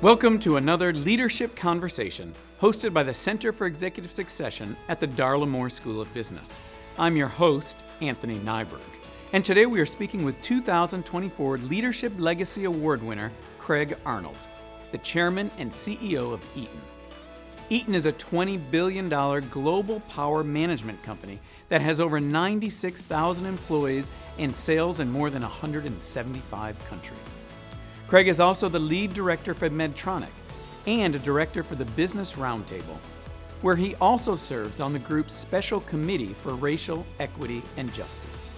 Welcome to another Leadership Conversation hosted by the Center for Executive Succession at the Darla Moore School of Business. I'm your host, Anthony Nyberg, and today we are speaking with 2024 Leadership Legacy Award winner Craig Arnold, the chairman and CEO of Eaton. Eaton is a $20 billion global power management company that has over 96,000 employees and sales in more than 175 countries. Craig is also the lead director for Medtronic and a director for the Business Roundtable, where he also serves on the group's Special Committee for Racial Equity and Justice.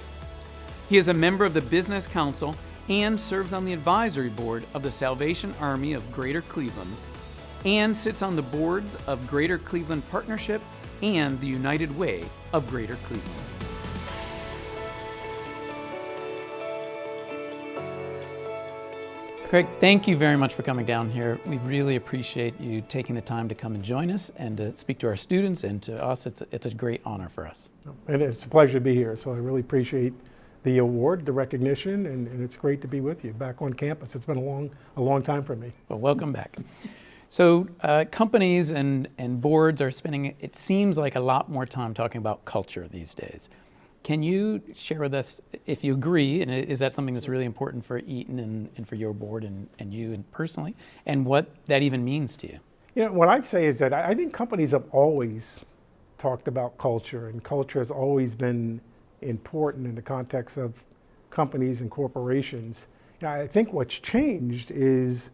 He is a member of the Business Council and serves on the advisory board of the Salvation Army of Greater Cleveland and sits on the boards of Greater Cleveland Partnership and the United Way of Greater Cleveland. Craig, thank you very much for coming down here. We really appreciate you taking the time to come and join us and to speak to our students and to us. It's a great honor for us. And it's a pleasure to be here. So I really appreciate the award, the recognition, and it's great to be with you back on campus. It's been a long time for me. Well, welcome back. So companies and boards are spending, it seems like, a lot more time talking about culture these days. Can you share with us, if you agree, and is that something that's really important for Eaton and for your board and you and personally, and what that even means to you? You know, what I'd say is that I think companies have always talked about culture, and culture has always been important in the context of companies and corporations. You know, I think what's changed is,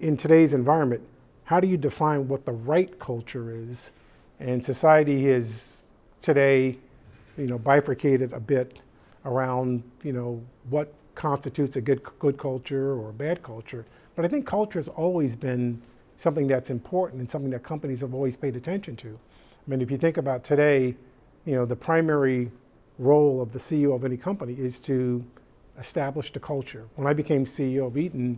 in today's environment, how do you define what the right culture is? And society is today, bifurcated a bit around, what constitutes a good culture or a bad culture. But I think culture has always been something that's important and something that companies have always paid attention to. I mean, if you think about today, the primary role of the CEO of any company is to establish the culture. When I became CEO of Eaton,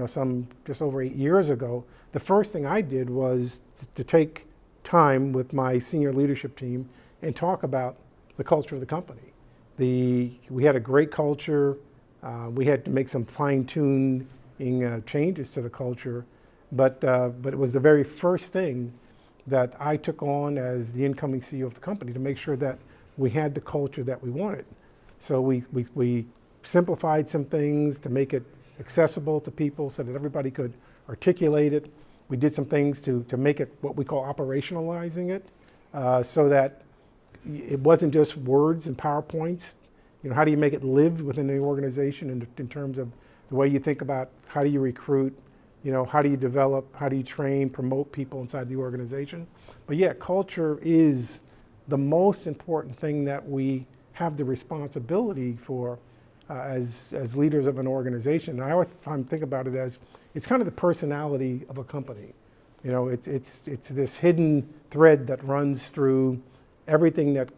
some just over 8 years ago, the first thing I did was to take time with my senior leadership team and talk about the culture of the company. We had a great culture. We had to make some fine-tuning changes to the culture, but it was the very first thing that I took on as the incoming CEO of the company to make sure that we had the culture that we wanted. So we simplified some things to make it accessible to people so that everybody could articulate it. We did some things to make it what we call operationalizing it, so that it wasn't just words and PowerPoints. How do you make it live within the organization in terms of the way you think about how do you recruit, how do you develop, how do you train, promote people inside the organization. But yeah, culture is the most important thing that we have the responsibility for as leaders of an organization. And I always think about it as it's kind of the personality of a company. It's this hidden thread that runs through everything that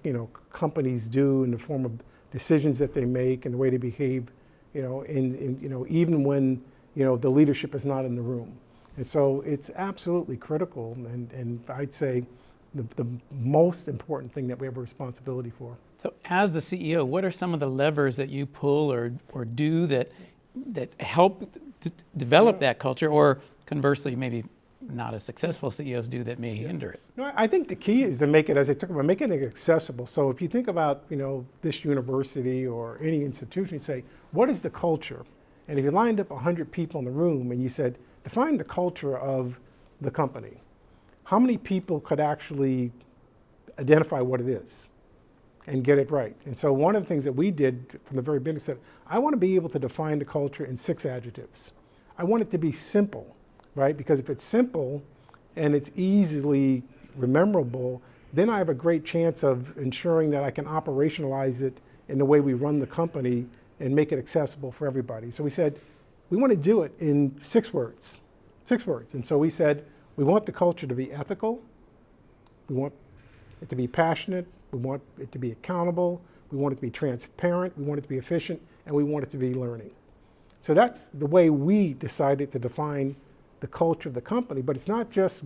companies do in the form of decisions that they make and the way they behave, even when the leadership is not in the room. And so it's absolutely critical, and I'd say the most important thing that we have a responsibility for. So as the CEO, what are some of the levers that you pull or do that help to develop that culture, or conversely, maybe not as successful CEOs do that may hinder it? No, I think the key is to make it, as I talked about, making it accessible. So if you think about, this university or any institution, you say, what is the culture? And if you lined up 100 people in the room and you said, define the culture of the company, how many people could actually identify what it is and get it right? And so one of the things that we did from the very beginning said, I want to be able to define the culture in 6 adjectives. I want it to be simple. Right? Because if it's simple and it's easily rememberable, then I have a great chance of ensuring that I can operationalize it in the way we run the company and make it accessible for everybody. So we said, we want to do it in 6 words. 6 words. And so we said, we want the culture to be ethical. We want it to be passionate. We want it to be accountable. We want it to be transparent. We want it to be efficient. And we want it to be learning. So that's the way we decided to define the culture of the company. But it's not just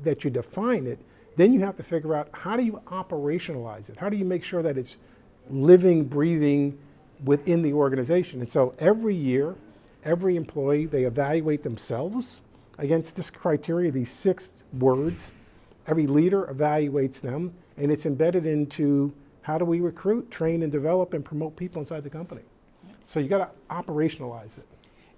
that you define it, then you have to figure out how do you operationalize it? How do you make sure that it's living, breathing within the organization? And so every year, every employee, they evaluate themselves against this criteria, these 6 words. Every leader evaluates them, and it's embedded into how do we recruit, train, and develop and promote people inside the company. So you got to operationalize it.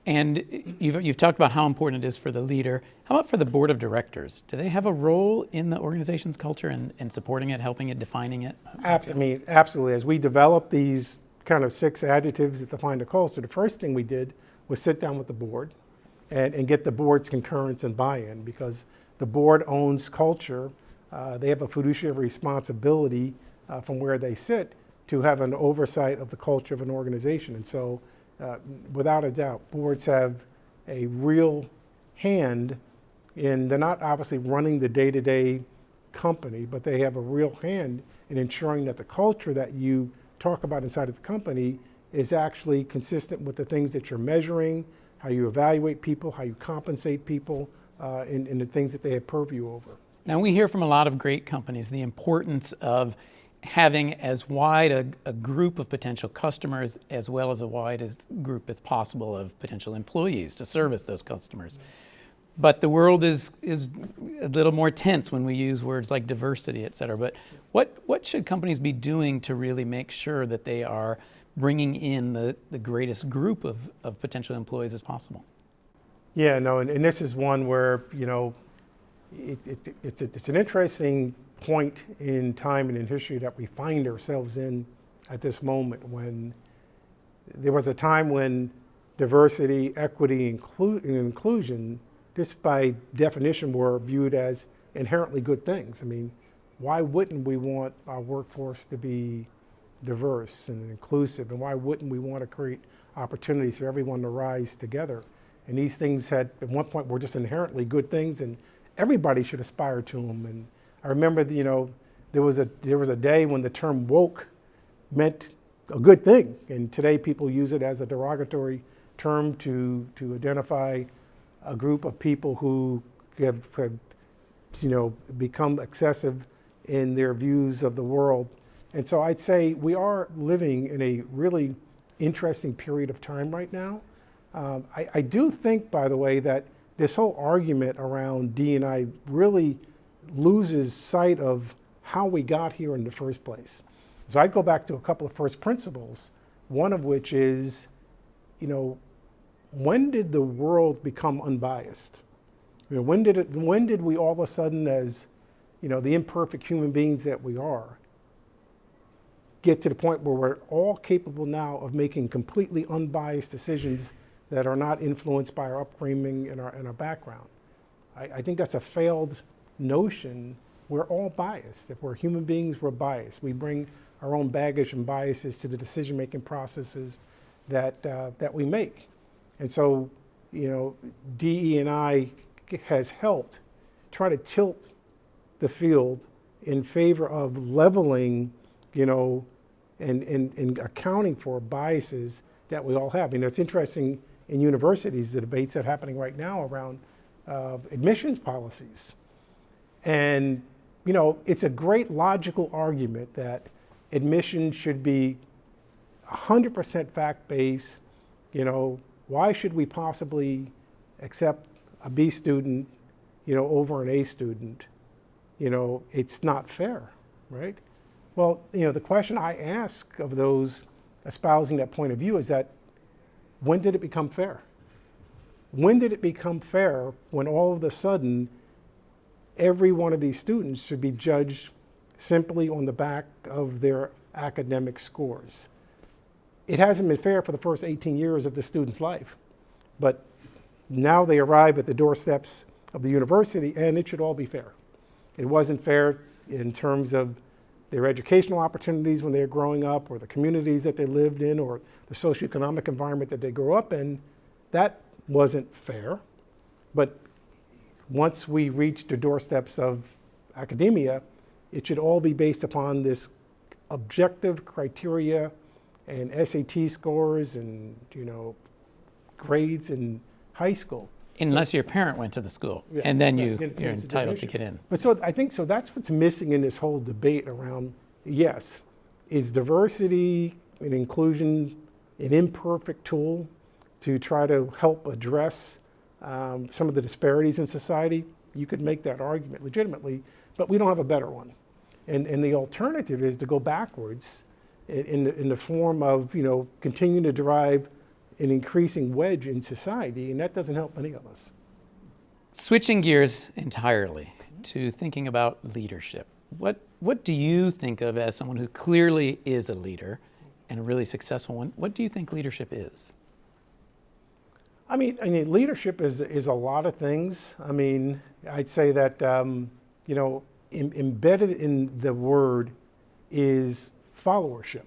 And you've talked about how important it is for the leader. How about for the board of directors? Do they have a role in the organization's culture and supporting it, helping it, defining it? Absolutely. As we developed these kind of 6 adjectives that define the culture, the first thing we did was sit down with the board and get the board's concurrence and buy-in, because the board owns culture. They have a fiduciary responsibility from where they sit to have an oversight of the culture of an organization. And so without a doubt, boards have a real hand in, they're not obviously running the day-to-day company, but they have a real hand in ensuring that the culture that you talk about inside of the company is actually consistent with the things that you're measuring, how you evaluate people, how you compensate people, and the things that they have purview over. Now, we hear from a lot of great companies the importance of having as wide a group of potential customers as well as a wide group as possible of potential employees to service those customers. But the world is a little more tense when we use words like diversity, et cetera. But what should companies be doing to really make sure that they are bringing in the greatest group of potential employees as possible? Yeah, no, and this is one where, you know, it's an interesting point in time and in history that we find ourselves in at this moment, when there was a time when diversity, equity, and inclusion, just by definition, were viewed as inherently good things. I mean, why wouldn't we want our workforce to be diverse and inclusive? And why wouldn't we want to create opportunities for everyone to rise together? And these things at one point were just inherently good things, and everybody should aspire to them. And I remember, you know, there was a day when the term woke meant a good thing, and today people use it as a derogatory term to identify a group of people who have you know, become excessive in their views of the world. And so I'd say we are living in a really interesting period of time right now. I do think, by the way, that this whole argument around D&I really loses sight of how we got here in the first place. So I'd go back to a couple of first principles, one of which is, you know, when did the world become unbiased? You know, when did we all of a sudden, as, you know, the imperfect human beings that we are, get to the point where we're all capable now of making completely unbiased decisions that are not influenced by our upbringing and our background? I think that's a failed notion. We're all biased. If we're human beings, we're biased. We bring our own baggage and biases to the decision-making processes that we make. And so, you know, DE&I has helped try to tilt the field in favor of leveling, you know, and accounting for biases that we all have. You know, it's interesting in universities, the debates that are happening right now around admissions policies. And, you know, it's a great logical argument that admission should be 100% fact-based. You know, why should we possibly accept a B student, you know, over an A student? You know, it's not fair, right? Well, you know, the question I ask of those espousing that point of view is that, when did it become fair? When did it become fair when all of a sudden every one of these students should be judged simply on the back of their academic scores? It hasn't been fair for the first 18 years of the student's life, but now they arrive at the doorsteps of the university, and it should all be fair. It wasn't fair in terms of their educational opportunities when they were growing up, or the communities that they lived in, or the socioeconomic environment that they grew up in. That wasn't fair. But once we reach the doorsteps of academia, it should all be based upon this objective criteria and SAT scores and, you know, grades in high school. Unless your parent went to the school, yeah, and then you're entitled to get in. But so I think, so that's what's missing in this whole debate around, yes, is diversity and inclusion an imperfect tool to try to help address some of the disparities in society, you could make that argument legitimately, but we don't have a better one. And the alternative is to go backwards in the form of, continuing to drive an increasing wedge in society, and that doesn't help any of us. Switching gears entirely to thinking about leadership, what do you think of as someone who clearly is a leader and a really successful one? What do you think leadership is? I mean, leadership is a lot of things. I mean, I'd say that, embedded in the word is followership.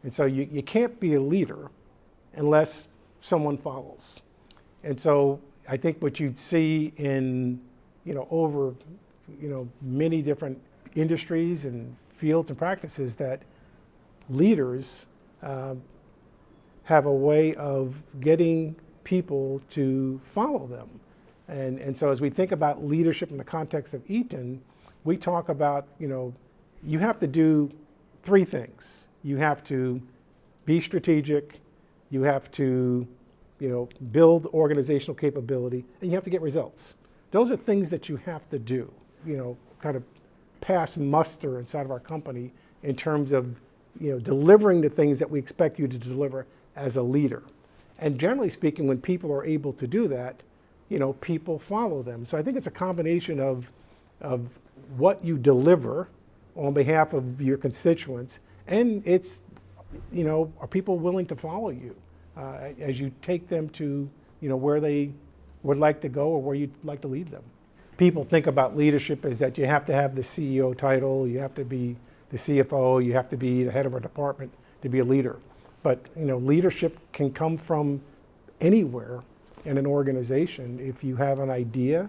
And so you can't be a leader unless someone follows. And so I think what you'd see in, over, many different industries and fields and practices, that leaders have a way of getting people to follow them. And so as we think about leadership in the context of Eaton, we talk about, you have to do three things. You have to be strategic, you have to, build organizational capability, and you have to get results. Those are things that you have to do, kind of pass muster inside of our company in terms of, delivering the things that we expect you to deliver as a leader. And generally speaking, when people are able to do that, people follow them. So I think it's a combination of what you deliver on behalf of your constituents, and it's, are people willing to follow you as you take them to, where they would like to go or where you'd like to lead them. People think about leadership as that you have to have the CEO title, you have to be the CFO, you have to be the head of a department to be a leader. But leadership can come from anywhere in an organization. If you have an idea,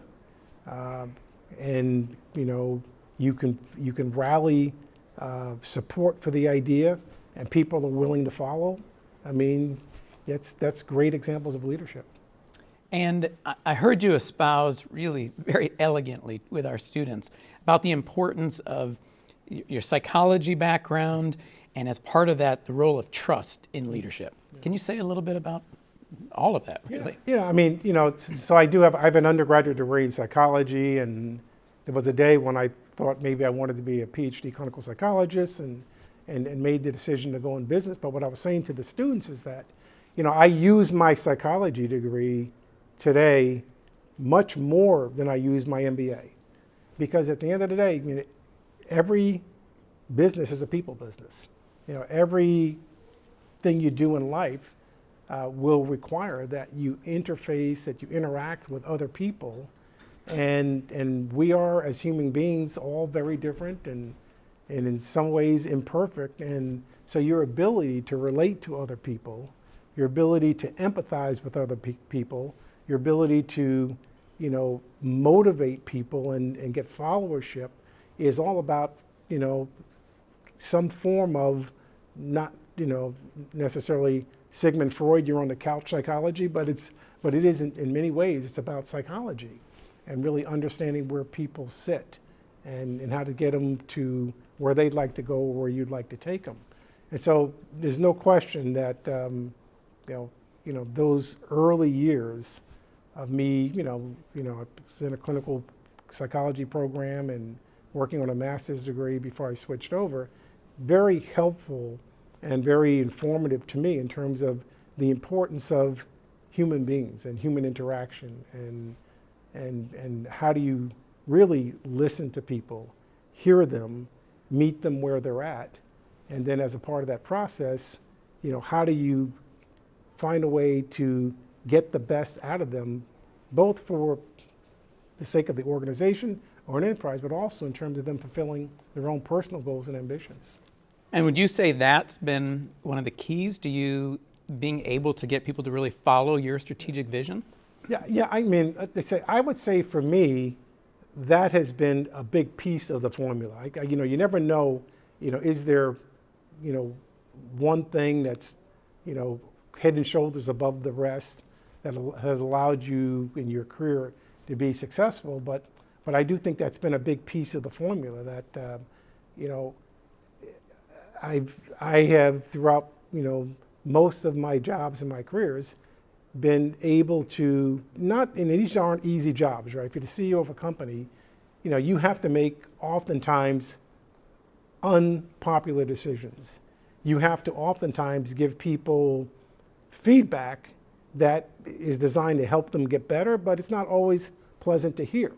and you can rally support for the idea, and people are willing to follow. I mean, that's great examples of leadership. And I heard you espouse really very elegantly with our students about the importance of your psychology background, and as part of that, the role of trust in leadership. Can you say a little bit about all of that, really? Yeah, I mean, so I have an undergraduate degree in psychology, and there was a day when I thought maybe I wanted to be a PhD clinical psychologist and made the decision to go in business. But what I was saying to the students is that, I use my psychology degree today much more than I use my MBA. Because at the end of the day, every business is a people business. Everything you do in life will require that you interface, that you interact with other people. And we are, as human beings, all very different and in some ways imperfect. And so your ability to relate to other people, your ability to empathize with other people, your ability to, motivate people and get followership is all about, some form of not, necessarily Sigmund Freud, you're on the couch psychology, but it is in many ways, it's about psychology and really understanding where people sit and how to get them to where they'd like to go or where you'd like to take them. And so there's no question that, those early years of me, I was in a clinical psychology program and working on a master's degree before I switched over, very helpful and very informative to me in terms of the importance of human beings and human interaction and how do you really listen to people, hear them, meet them where they're at, and then as a part of that process, how do you find a way to get the best out of them, both for the sake of the organization or an enterprise, but also in terms of them fulfilling their own personal goals and ambitions. And would you say that's been one of the keys to you being able to get people to really follow your strategic vision? Yeah. I mean, I would say for me, that has been a big piece of the formula. You never know, is there, one thing that's, head and shoulders above the rest that has allowed you in your career to be successful. But I do think that's been a big piece of the formula that, I have throughout, most of my jobs and my careers been able to and these aren't easy jobs, right? If you're the CEO of a company, you have to make oftentimes unpopular decisions. You have to oftentimes give people feedback that is designed to help them get better, but it's not always pleasant to hear.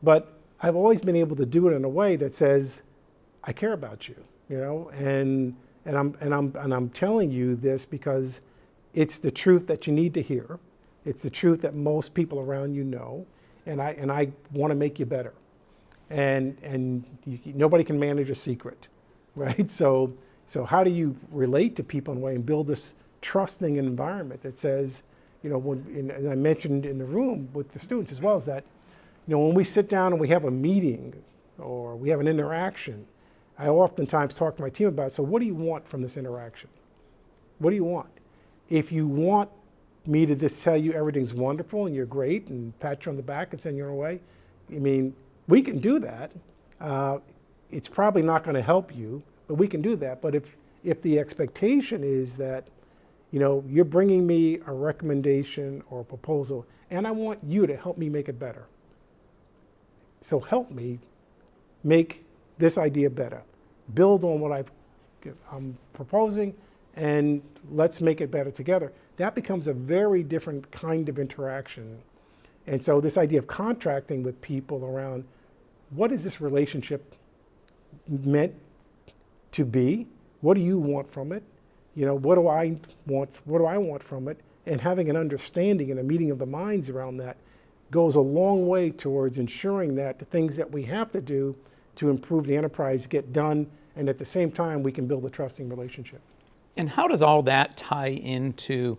But I've always been able to do it in a way that says, I care about you, and I'm telling you this because it's the truth that you need to hear. It's the truth that most people around you know, and I want to make you better. And nobody can manage a secret, right? So how do you relate to people in a way and build this trusting environment that says, and I mentioned in the room with the students as well, is that, when we sit down and we have a meeting or we have an interaction, I oftentimes talk to my team about, so what do you want from this interaction? What do you want? If you want me to just tell you everything's wonderful and you're great and pat you on the back and send you on your way, we can do that. It's probably not going to help you, but we can do that. But if the expectation is that, you're bringing me a recommendation or a proposal, and I want you to help me make it better. So help me make this idea better. Build on what I'm proposing, and let's make it better together. That becomes a very different kind of interaction. And so this idea of contracting with people around what is this relationship meant to be? What do you want from it? What do I want from it? And having an understanding and a meeting of the minds around that goes a long way towards ensuring that the things that we have to do to improve the enterprise get done, and at the same time we can build a trusting relationship. And how does all that tie into,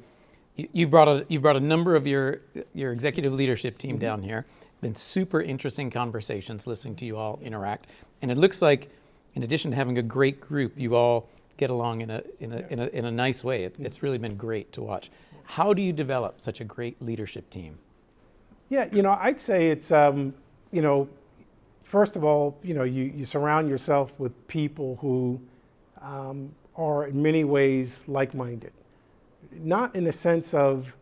you've brought a number of your executive leadership team down here. Been super interesting conversations listening to you all interact, and it looks like, in addition to having a great group, you all get along in a nice way. It's really been great to watch. How do you develop such a great leadership team? Yeah, I'd say it's first of all, you surround yourself with people who are in many ways like-minded. Not in the sense of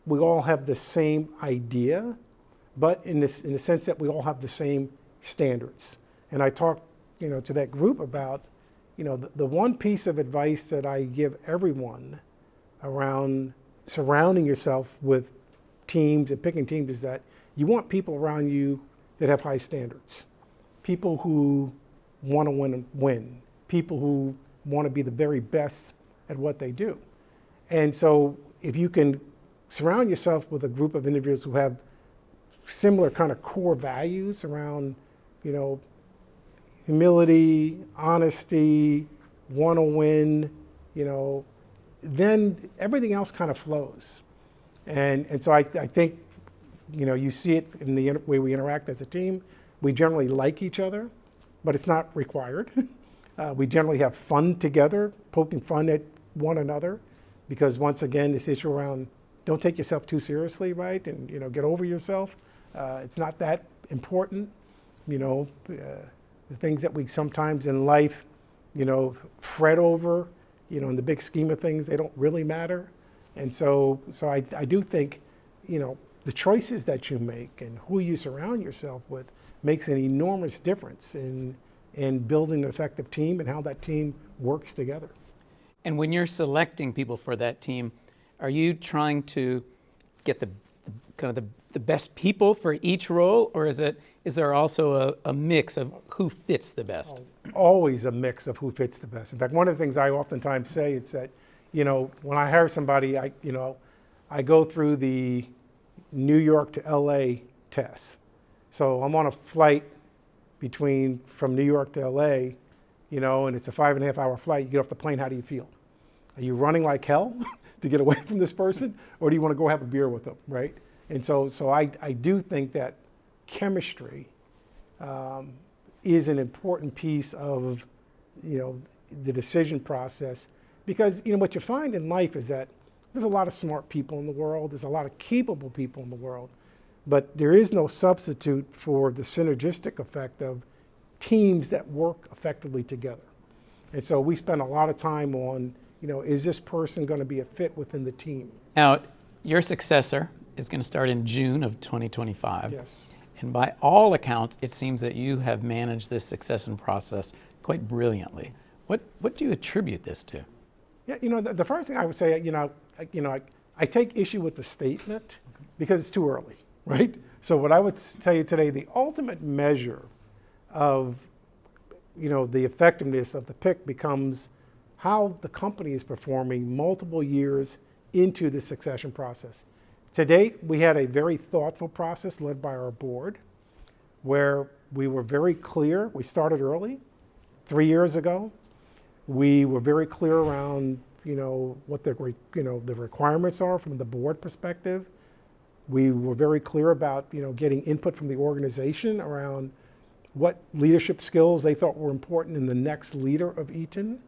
we all have the same idea, but in the sense that we all have the same standards. And I talked, to that group about, the one piece of advice that I give everyone around surrounding yourself with teams and picking teams is that you want people around you that have high standards. People who want to win. People who want to be the very best at what they do. And so if you can surround yourself with a group of individuals who have similar kind of core values around, humility, honesty, want to win, then everything else kind of flows. And so I think, you see it in the way we interact as a team. We generally like each other, but it's not required. We generally have fun together, poking fun at one another, because once again, this issue around don't take yourself too seriously, right? And get over yourself. It's not that important. The things that we sometimes in life, fret over, in the big scheme of things, they don't really matter. And so I do think, the choices that you make and who you surround yourself with makes an enormous difference in building an effective team and how that team works together. And when you're selecting people for that team, are you trying to get the best people for each role, or is there also a mix of who fits the best? Always a mix of who fits the best. In fact, one of the things I oftentimes say is that, when I hire somebody, I go through the New York to LA test. So I'm on a flight from New York to LA, and it's a 5.5 hour flight. You get off the plane, how do you feel? Are you running like hell to get away from this person, or do you want to go have a beer with them, right? And so I do think that chemistry is an important piece of, the decision process, because, what you find in life is that there's a lot of smart people in the world, there's a lot of capable people in the world, but there is no substitute for the synergistic effect of teams that work effectively together. And so we spend a lot of time on, is this person going to be a fit within the team? Now, Your successor is going to start in June of 2025. Yes. And by all accounts, it seems that you have managed this succession process quite brilliantly. What do you attribute this to? Yeah, the first thing I would say, I take issue with the statement because it's too early, right? So what I would tell you today, the ultimate measure of, the effectiveness of the pick becomes how the company is performing multiple years into the succession process. To date, we had a very thoughtful process led by our board where we were very clear. We started early, 3 years ago. We were very clear around, what the requirements are from the board perspective. We were very clear about, getting input from the organization around what leadership skills they thought were important in the next leader of Eaton.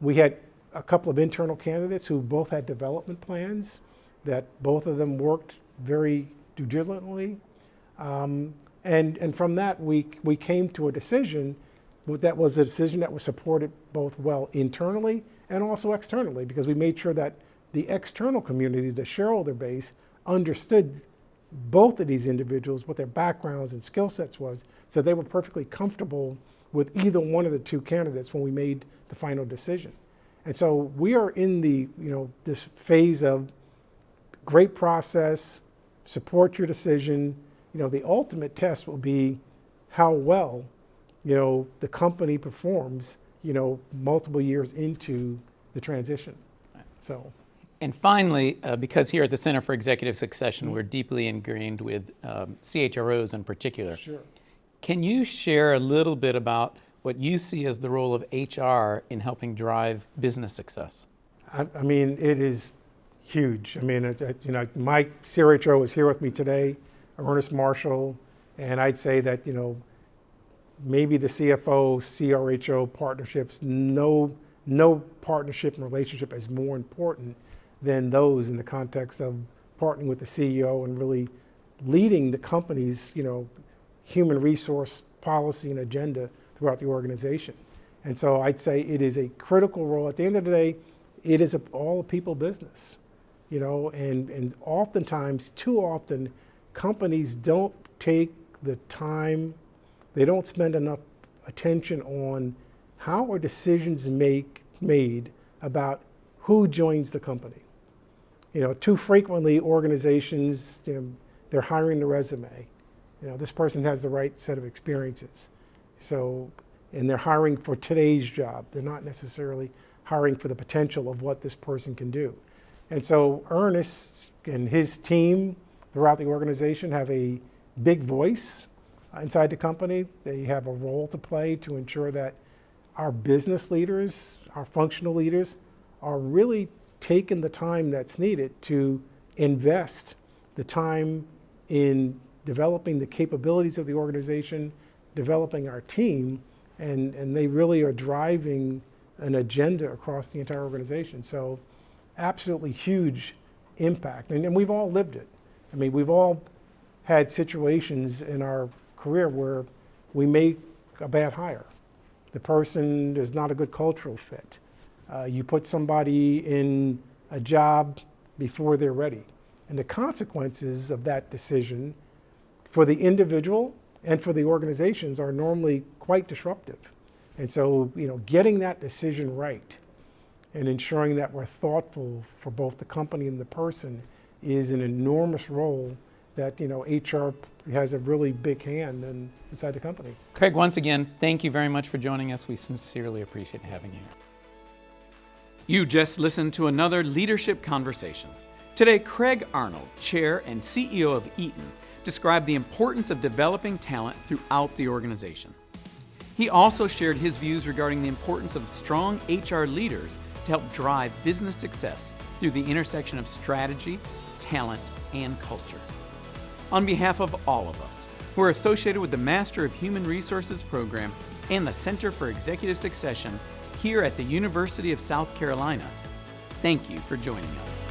We had a couple of internal candidates who both had development plans that both of them worked very diligently. And from that, we came to a decision that was a decision that was supported both well internally and also externally, because we made sure that the external community, the shareholder base, understood both of these individuals, what their backgrounds and skill sets was, so they were perfectly comfortable with either one of the two candidates when we made the final decision. And so we are in the, this phase of great process, support your decision. The ultimate test will be how well, the company performs, multiple years into the transition. So. And finally, because here at the Center for Executive Succession, we're deeply ingrained with CHROs in particular. Sure. Can you share a little bit about what you see as the role of HR in helping drive business success? I mean, it is huge. I mean, my CRHO is here with me today, Ernest Marshall, and I'd say that, maybe the CFO, CRHO partnerships, no partnership and relationship is more important than those in the context of partnering with the CEO and really leading the company's, human resource policy and agenda throughout the organization. And so I'd say it is a critical role. At the end of the day, it is all a people business, and oftentimes, too often, companies don't take the time, they don't spend enough attention on how are decisions made about who joins the company. Too frequently organizations, they're hiring the resume. This person has the right set of experiences. So, and they're hiring for today's job. They're not necessarily hiring for the potential of what this person can do. And so Ernest and his team throughout the organization have a big voice inside the company. They have a role to play to ensure that our business leaders, our functional leaders, are really taking the time that's needed to invest the time in developing the capabilities of the organization, developing our team, and they really are driving an agenda across the entire organization. So absolutely huge impact. And we've all lived it. I mean, we've all had situations in our career where we make a bad hire. The person is not a good cultural fit. You put somebody in a job before they're ready. And the consequences of that decision for the individual and for the organizations are normally quite disruptive. And so, getting that decision right and ensuring that we're thoughtful for both the company and the person is an enormous role that, HR has a really big hand inside the company. Craig, once again, thank you very much for joining us. We sincerely appreciate having you here. You just listened to another leadership conversation. Today, Craig Arnold, Chair and CEO of Eaton, described the importance of developing talent throughout the organization. He also shared his views regarding the importance of strong HR leaders to help drive business success through the intersection of strategy, talent, and culture. On behalf of all of us who are associated with the Master of Human Resources program and the Center for Executive Succession here at the University of South Carolina, thank you for joining us.